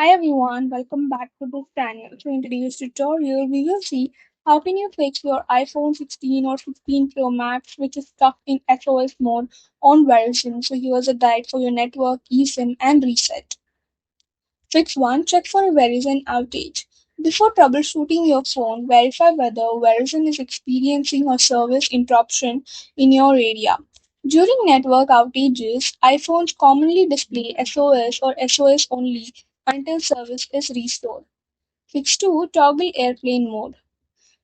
Hi everyone, welcome back to this channel. So in today's tutorial, we will see how can you fix your iPhone 16 or 16 Pro Max which is stuck in SOS mode on Verizon. So here's a guide for your network, eSIM and reset. Fix 1. Check for a Verizon outage. Before troubleshooting your phone, verify whether Verizon is experiencing a service interruption in your area. During network outages, iPhones commonly display SOS or SOS only until service is restored. Fix 2. Toggle airplane mode.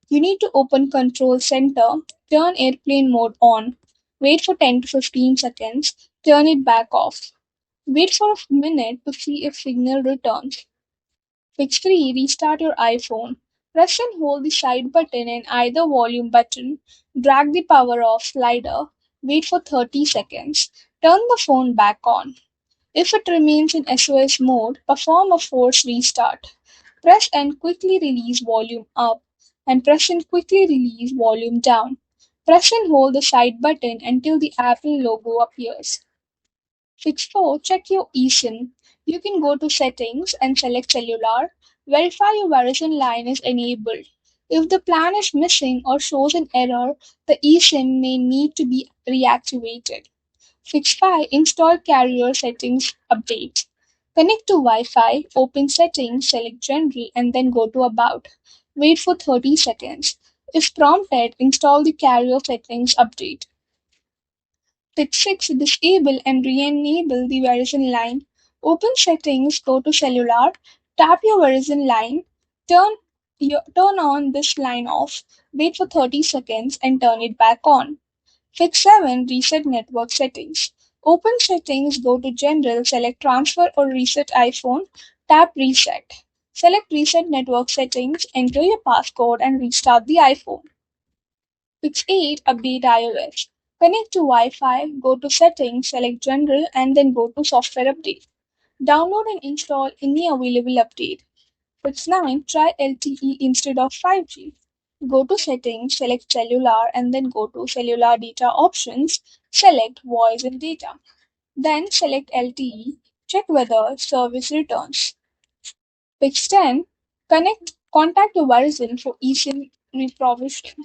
You need to open Control Center, turn airplane mode on, wait for 10 to 15 seconds, turn it back off. Wait for a minute to see if signal returns. Fix 3. Restart your iPhone. Press and hold the side button and either volume button. Drag the power off slider. Wait for 30 seconds. Turn the phone back on. If it remains in SOS mode, perform a force restart. Press and quickly release volume up and press and quickly release volume down. Press and hold the side button until the Apple logo appears. Fix 4. Check your eSIM. You can go to Settings and select Cellular. Verify your Verizon line is enabled. If the plan is missing or shows an error, the eSIM may need to be reactivated. Fix 5. Install Carrier Settings Update. Connect to Wi-Fi, open Settings, select General, and then go to About. Wait for 30 seconds. If prompted, install the Carrier Settings Update. Fix 6. Disable and re-enable the Verizon line. Open Settings, go to Cellular, tap your Verizon line, turn on this line off, wait for 30 seconds, and turn it back on. Fix 7. Reset network settings. Open Settings, go to General, select Transfer or Reset iPhone, tap Reset. Select Reset network settings, enter your passcode, and restart the iPhone. Fix 8. Update iOS. Connect to Wi-Fi, go to Settings, select General, and then go to Software Update. Download and install any available update. Fix 9. Try LTE instead of 5G. Go to Settings, select Cellular, and then go to Cellular Data Options, select Voice and Data. Then select LTE, check whether service returns. Fix 10. Contact your Verizon for eSIM reprovision.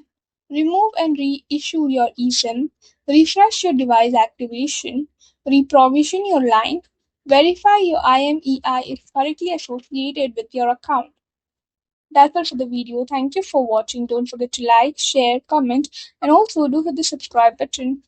Remove and reissue your eSIM, refresh your device activation, reprovision your line, verify your IMEI is correctly associated with your account. That's all for the video. Thank you for watching. Don't forget to like, share, comment, and also do hit the subscribe button.